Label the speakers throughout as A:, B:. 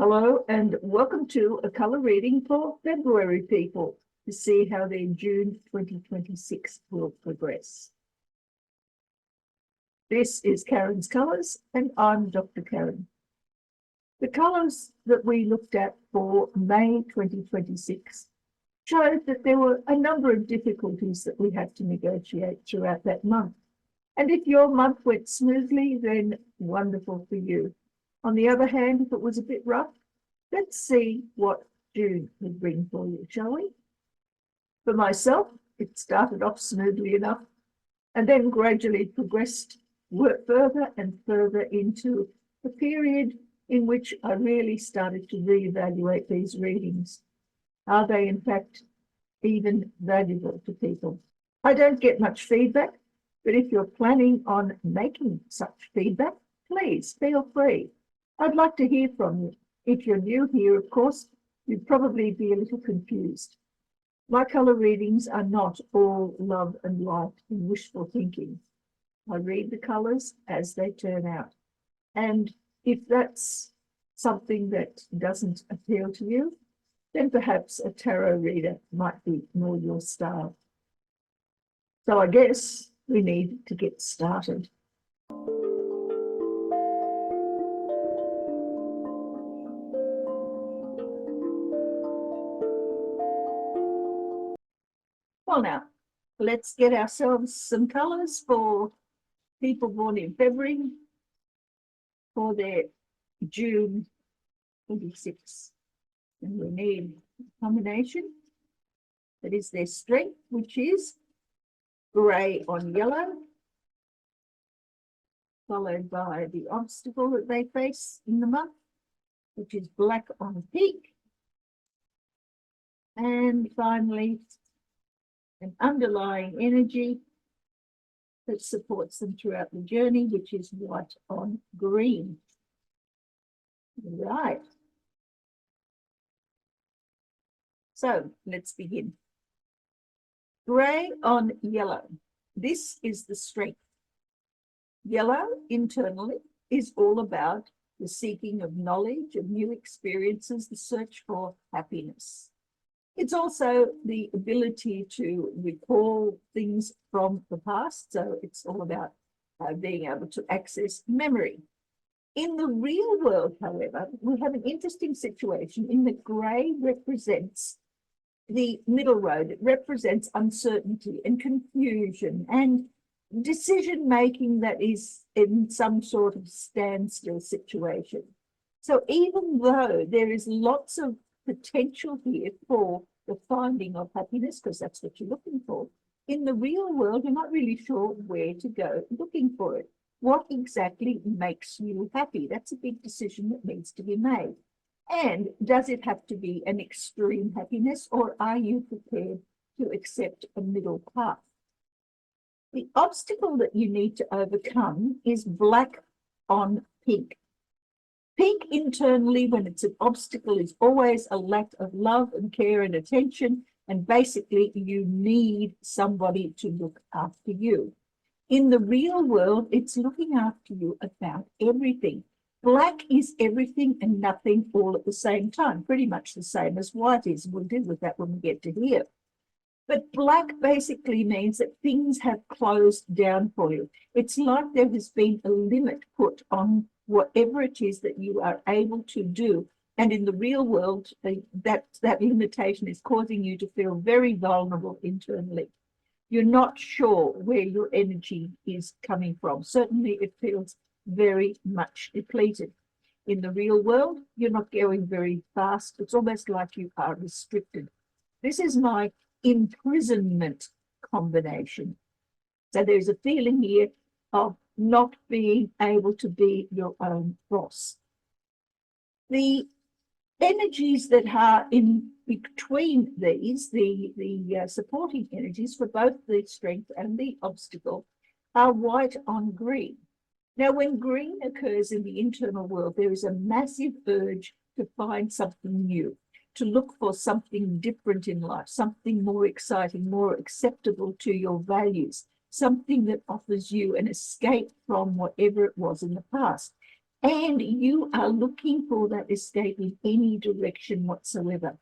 A: Hello and welcome to a colour reading for February people to see how their June 2026 will progress. This is Karen's Colours and I'm Dr. Karen. The colours that we looked at for May 2026 showed that there were a number of difficulties that we had to negotiate throughout that month. And if your month went smoothly, then wonderful for you. On the other hand, if it was a bit rough, let's see what June will bring for you, shall we? For myself, it started off smoothly enough and then gradually progressed further and further into the period in which I really started to reevaluate these readings. Are they in fact even valuable to people? I don't get much feedback, but if you're planning on making such feedback, please feel free. I'd like to hear from you. If you're new here, of course, you'd probably be a little confused. My colour readings are not all love and light and wishful thinking. I read the colours as they turn out. And if that's something that doesn't appeal to you, then perhaps a tarot reader might be more your style. So I guess we need to get started. Well, now, let's get ourselves some colours for people born in February for their June 26. And we need a combination that is their strength, which is grey on yellow, followed by the obstacle that they face in the month, which is black on pink, and finally an underlying energy that supports them throughout the journey, which is white on green. Right. So let's begin. Grey on yellow. This is the strength. Yellow internally is all about the seeking of knowledge, of new experiences, the search for happiness. It's also the ability to recall things from the past. So it's all about being able to access memory. In the real world, however, we have an interesting situation in that grey represents the middle road. It represents uncertainty and confusion and decision-making that is in some sort of standstill situation. So even though there is lots of potential here for the finding of happiness, because that's what you're looking for, in the real world, you're not really sure where to go looking for it. What exactly makes you happy? That's a big decision that needs to be made. And does it have to be an extreme happiness, or are you prepared to accept a middle path? The obstacle that you need to overcome is black on pink. Pink internally, when it's an obstacle, is always a lack of love and care and attention, and basically you need somebody to look after you. In the real world, it's looking after you about everything. Black is everything and nothing all at the same time, pretty much the same as white is. We'll deal with that when we get to here. But black basically means that things have closed down for you. It's like there has been a limit put on whatever it is that you are able to do. And in the real world, that limitation is causing you to feel very vulnerable internally. You're not sure where your energy is coming from. Certainly, it feels very much depleted. In the real world, you're not going very fast. It's almost like you are restricted. This is my imprisonment combination. So there's a feeling here of not being able to be your own boss. The energies that are in between these, the supporting energies for both the strength and the obstacle, are white on green. Now, when green occurs in the internal world, there is a massive urge to find something new, to look for something different in life, something more exciting, more acceptable to your values, something that offers you an escape from whatever it was in the past. and you are looking for that escape in any direction whatsoever.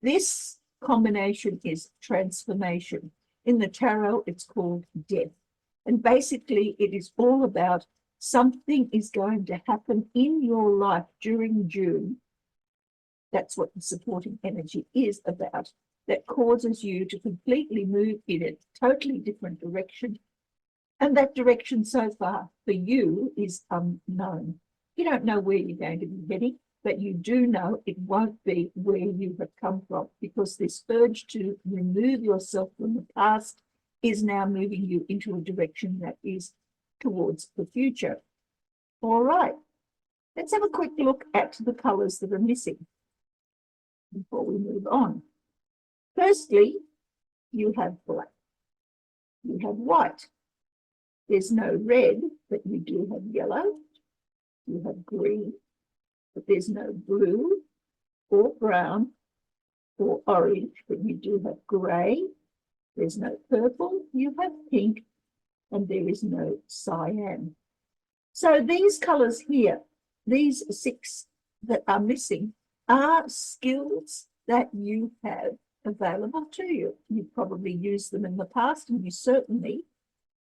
A: This combination is transformation. In the tarot, it's called death. And basically, it is all about something is going to happen in your life during June. That's what the supporting energy is about, that causes you to completely move in a totally different direction. And that direction so far for you is unknown. You don't know where you're going to be heading, but you do know it won't be where you have come from, because this urge to remove yourself from the past is now moving you into a direction that is towards the future. All right, let's have a quick look at the colors that are missing before we move on. Firstly, you have black, you have white. There's no red, but you do have yellow. You have green, but there's no blue or brown or orange, but you do have grey. There's no purple, you have pink, and there is no cyan. So these colours here, these 6 that are missing, are skills that you have available to you. You've probably used them in the past, and you certainly,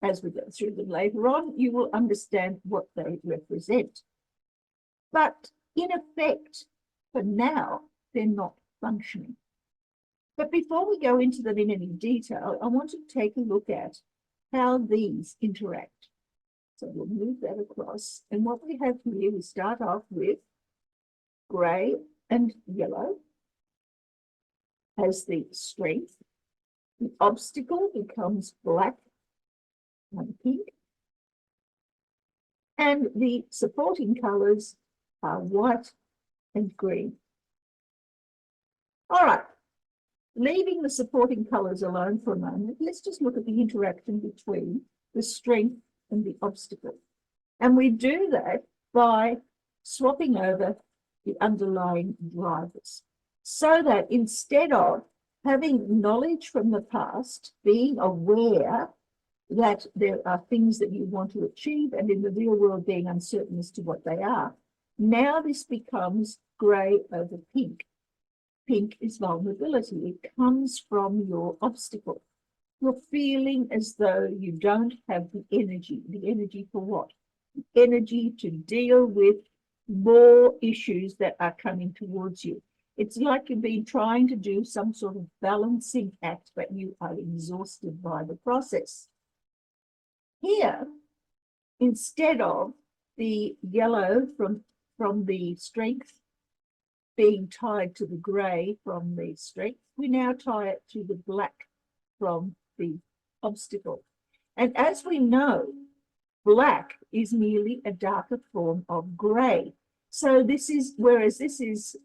A: as we go through them later on, you will understand what they represent. But in effect, for now, they're not functioning. But before we go into them in any detail, I want to take a look at how these interact. So we'll move that across. And what we have here, we start off with grey and yellow as the strength. The obstacle becomes black and pink. And the supporting colours are white and green. All right, leaving the supporting colours alone for a moment, let's just look at the interaction between the strength and the obstacle. And we do that by swapping over the underlying drivers, so that instead of having knowledge from the past, being aware that there are things that you want to achieve, and in the real world being uncertain as to what they are, now this becomes grey over pink. Pink is vulnerability. It comes from your obstacle. You're feeling as though you don't have the energy. The energy for what? The energy to deal with more issues that are coming towards you. It's like you've been trying to do some sort of balancing act, but you are exhausted by the process. Here, instead of the yellow from the strength being tied to the grey from the strength, we now tie it to the black from the obstacle. And as we know, black is merely a darker form of grey. So this is, whereas this is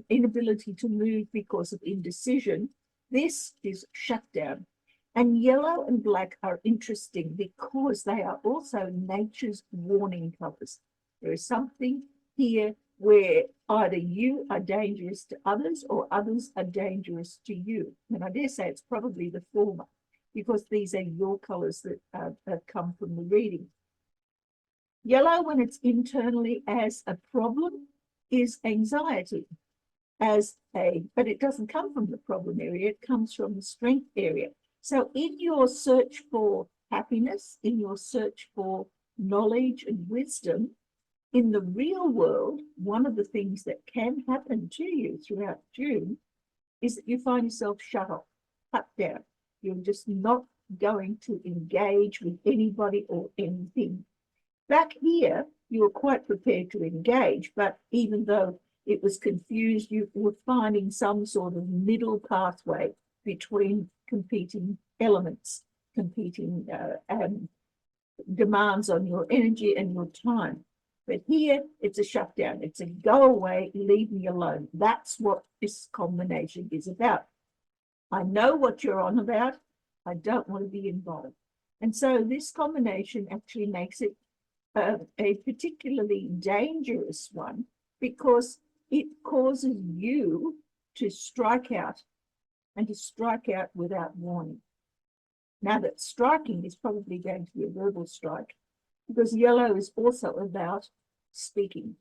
A: inability to move because of indecision, this is shutdown. And yellow and black are interesting because they are also nature's warning colours. There is something here where either you are dangerous to others or others are dangerous to you. And I dare say it's probably the former, because these are your colours that have come from the reading. Yellow, when it's internally as a problem, is anxiety, but it doesn't come from the problem area, it comes from the strength area. So in your search for happiness, in your search for knowledge and wisdom, in the real world, one of the things that can happen to you throughout June is that you find yourself shut off, cut down. You're just not going to engage with anybody or anything. Back here, you were quite prepared to engage, but even though it was confused, you were finding some sort of middle pathway between competing elements, competing demands on your energy and your time. But here, it's a shutdown. It's a go away, leave me alone. That's what this combination is about. I know what you're on about. I don't want to be involved. And so this combination actually makes it a particularly dangerous one, because it causes you to strike out, and to strike out without warning. Now, that striking is probably going to be a verbal strike, because yellow is also about speaking.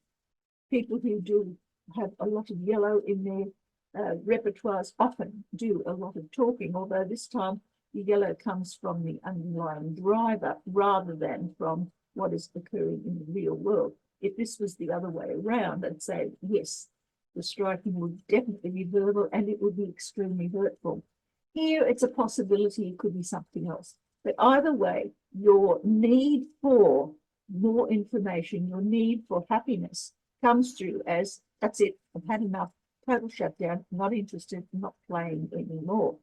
A: People who do have a lot of yellow in their repertoires often do a lot of talking, although this time the yellow comes from the underlying driver rather than from what is occurring in the real world. If this was the other way around, I'd say, yes, the striking would definitely be verbal and it would be extremely hurtful. Here, it's a possibility it could be something else. But either way, your need for more information, your need for happiness comes through as, that's it, I've had enough, total shutdown, not interested, not playing anymore.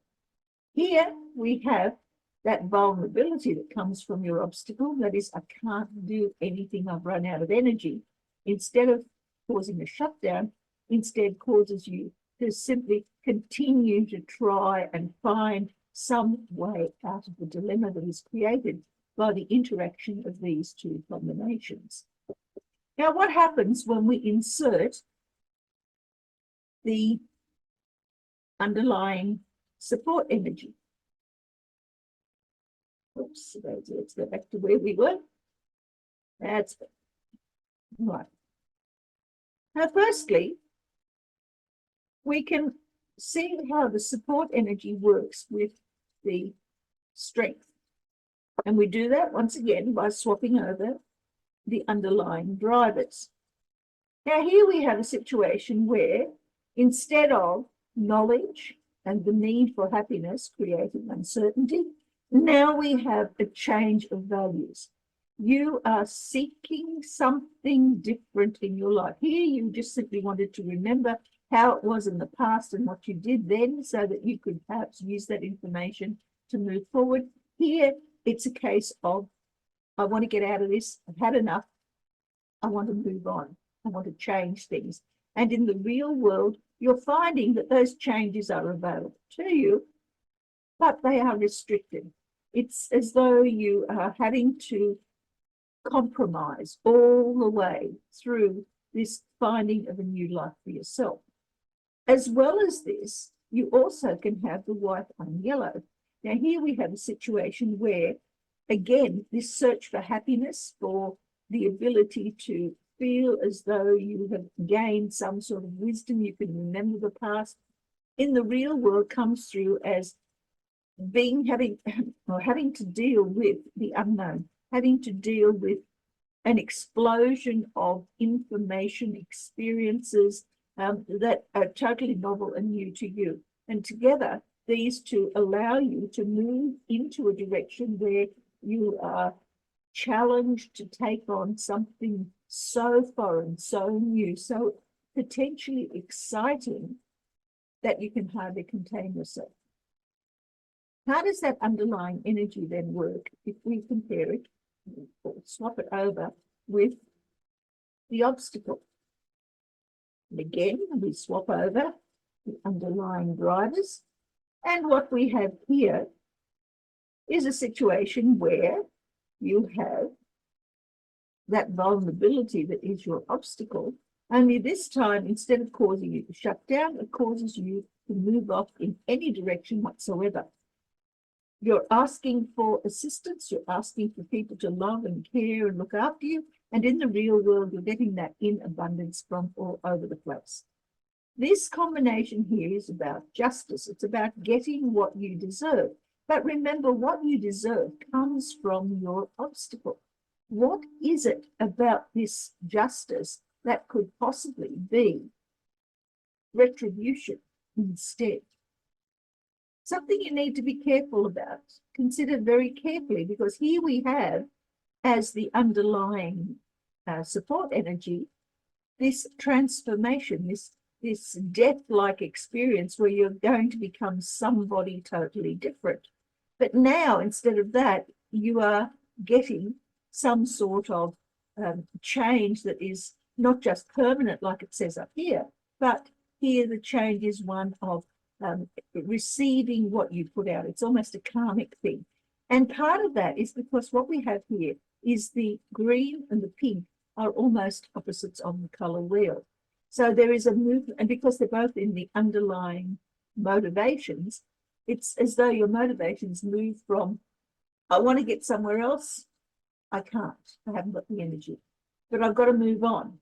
A: Here we have that vulnerability that comes from your obstacle, that is, I can't do anything, I've run out of energy. Instead of causing a shutdown, instead causes you to simply continue to try and find some way out of the dilemma that is created by the interaction of these two combinations. Now, what happens when we insert the underlying support energy? Oops, let's go back to where we were. That's right. Now, firstly, we can see how the support energy works with the strength. And we do that once again by swapping over the underlying drivers. Now, here we have a situation where instead of knowledge and the need for happiness creating uncertainty, now we have a change of values. You are seeking something different in your life. Here, you just simply wanted to remember how it was in the past and what you did then so that you could perhaps use that information to move forward. Here, it's a case of, I want to get out of this. I've had enough. I want to move on. I want to change things. And in the real world, you're finding that those changes are available to you, but they are restricted. It's as though you are having to compromise all the way through this finding of a new life for yourself. As well as this, you also can have the white on yellow. Now, here we have a situation where, again, this search for happiness, for the ability to feel as though you have gained some sort of wisdom, you can remember the past, in the real world comes through as having to deal with the unknown, having to deal with an explosion of information, experiences that are totally novel and new to you. And together, these two allow you to move into a direction where you are challenged to take on something so foreign, so new, so potentially exciting that you can hardly contain yourself. How does that underlying energy then work if we compare it or swap it over with the obstacle? And again, we swap over the underlying drivers. And what we have here is a situation where you have that vulnerability that is your obstacle, only this time, instead of causing you to shut down, it causes you to move off in any direction whatsoever. You're asking for assistance, you're asking for people to love and care and look after you, and in the real world, you're getting that in abundance from all over the place. This combination here is about justice. It's about getting what you deserve. But remember, what you deserve comes from your obstacle. What is it about this justice that could possibly be retribution instead? Something you need to be careful about, consider very carefully, because here we have, as the underlying support energy, this transformation, this death-like experience where you're going to become somebody totally different. But now, instead of that, you are getting some sort of change that is not just permanent, like it says up here, but here the change is one of receiving what you put out. It's almost a karmic thing. And part of that is because what we have here is the green and the pink are almost opposites on the color wheel. So there is a movement, and because they're both in the underlying motivations, it's as though your motivations move from, I want to get somewhere else, I can't, I haven't got the energy. but I've got to move on.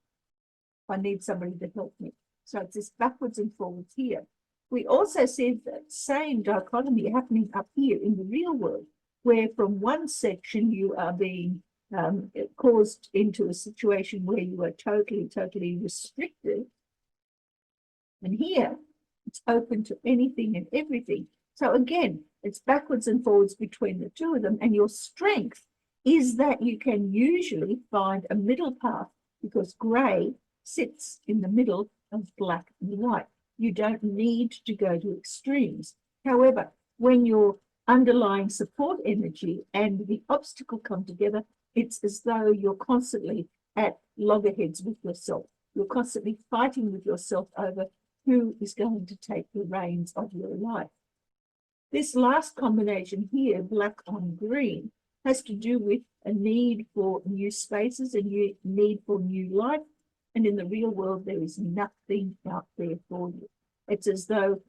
A: I need somebody to help me. So it's this backwards and forwards here. We also see that same dichotomy happening up here in the real world, where from one section you are being caused into a situation where you are totally restricted. And here, it's open to anything and everything. So again, it's backwards and forwards between the two of them. And your strength is that you can usually find a middle path, because grey sits in the middle of black and white. You don't need to go to extremes. However, when your underlying support energy and the obstacle come together, it's as though you're constantly at loggerheads with yourself. You're constantly fighting with yourself over who is going to take the reins of your life. This last combination here, black on green, has to do with a need for new spaces, a need for new life. And in the real world, there is nothing out there for you. It's as though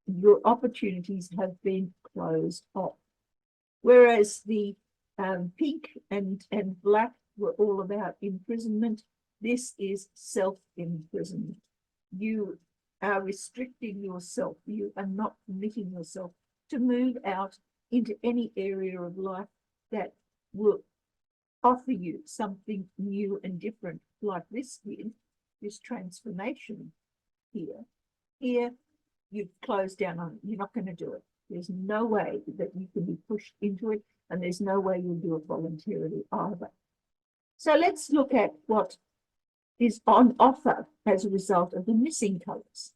A: your opportunities have been closed off. Whereas the pink and black were all about imprisonment, this is self-imprisonment. You are restricting yourself. You are not permitting yourself to move out into any area of life that will offer you something new and different, like this here, this transformation here. Here, you've closed down on it. You're not going to do it. There's no way that you can be pushed into it, and there's no way you'll do it voluntarily either. So let's look at what is on offer as a result of the missing colors.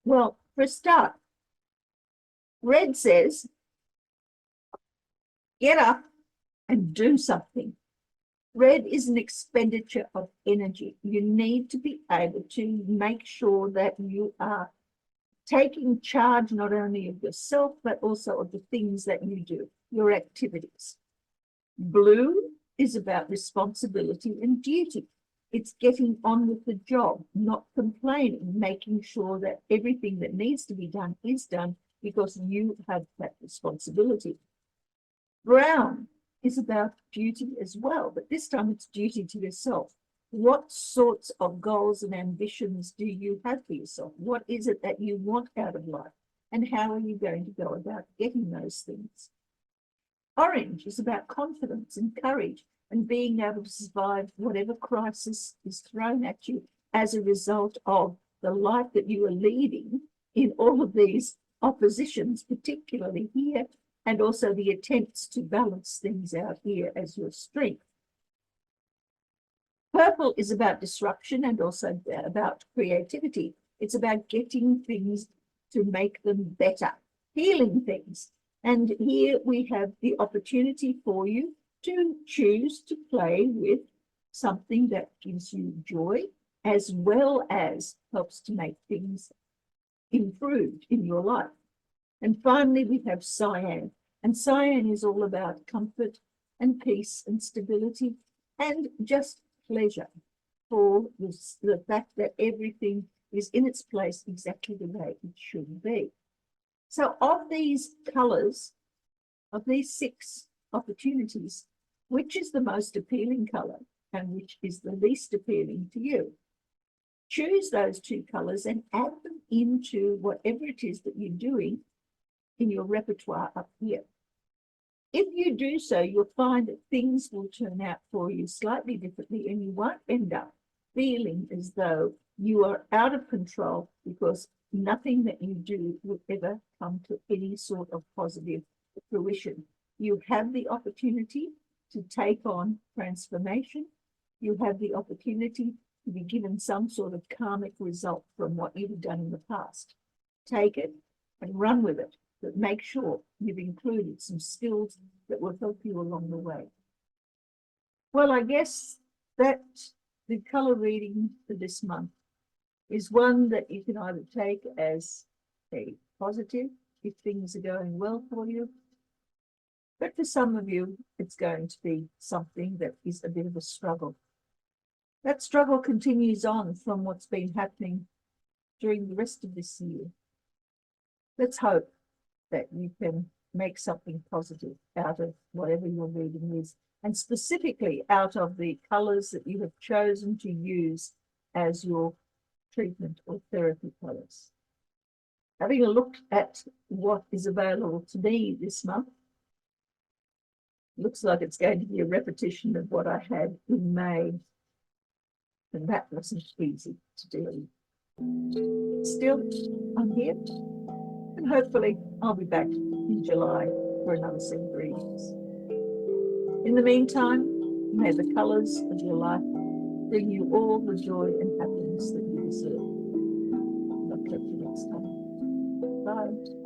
A: Well, for a start, red says, get up and do something. Red is an expenditure of energy. You need to be able to make sure that you are taking charge not only of yourself, but also of the things that you do, your activities. Blue is about responsibility and duty. It's getting on with the job, not complaining, making sure that everything that needs to be done is done because you have that responsibility. Brown is about duty as well, but this time it's duty to yourself. What sorts of goals and ambitions do you have for yourself? What is it that you want out of life? And how are you going to go about getting those things? Orange is about confidence and courage and being able to survive whatever crisis is thrown at you as a result of the life that you are leading in all of these oppositions, particularly here, and also the attempts to balance things out here as your strength. Purple is about disruption and also about creativity. It's about getting things to make them better, healing things. And here we have the opportunity for you to choose to play with something that gives you joy, as well as helps to make things improved in your life. And finally, we have cyan. And cyan is all about comfort and peace and stability and just pleasure for the fact that everything is in its place exactly the way it should be. So of these colors, of these 6 opportunities, which is the most appealing color and which is the least appealing to you? Choose those 2 colors and add them into whatever it is that you're doing in your repertoire up here. If you do so, you'll find that things will turn out for you slightly differently, and you won't end up feeling as though you are out of control, because nothing that you do will ever come to any sort of positive fruition. You have the opportunity to take on transformation. You have the opportunity to be given some sort of karmic result from what you've done in the past. Take it and run with it, but make sure you've included some skills that will help you along the way. Well, I guess that the color reading for this month is one that you can either take as a positive if things are going well for you, but for some of you, it's going to be something that is a bit of a struggle. That struggle continues on from what's been happening during the rest of this year. Let's hope that you can make something positive out of whatever your reading is and specifically out of the colors that you have chosen to use as your treatment or therapy colors. Having looked at what is available to me this month, looks like it's going to be a repetition of what I had in May, and that wasn't easy to deal with. Still, I'm here, and hopefully I'll be back in July for another set of readings. In the meantime, may the colours of your life bring you all the joy and happiness that you deserve. And I'll catch you next time. Bye.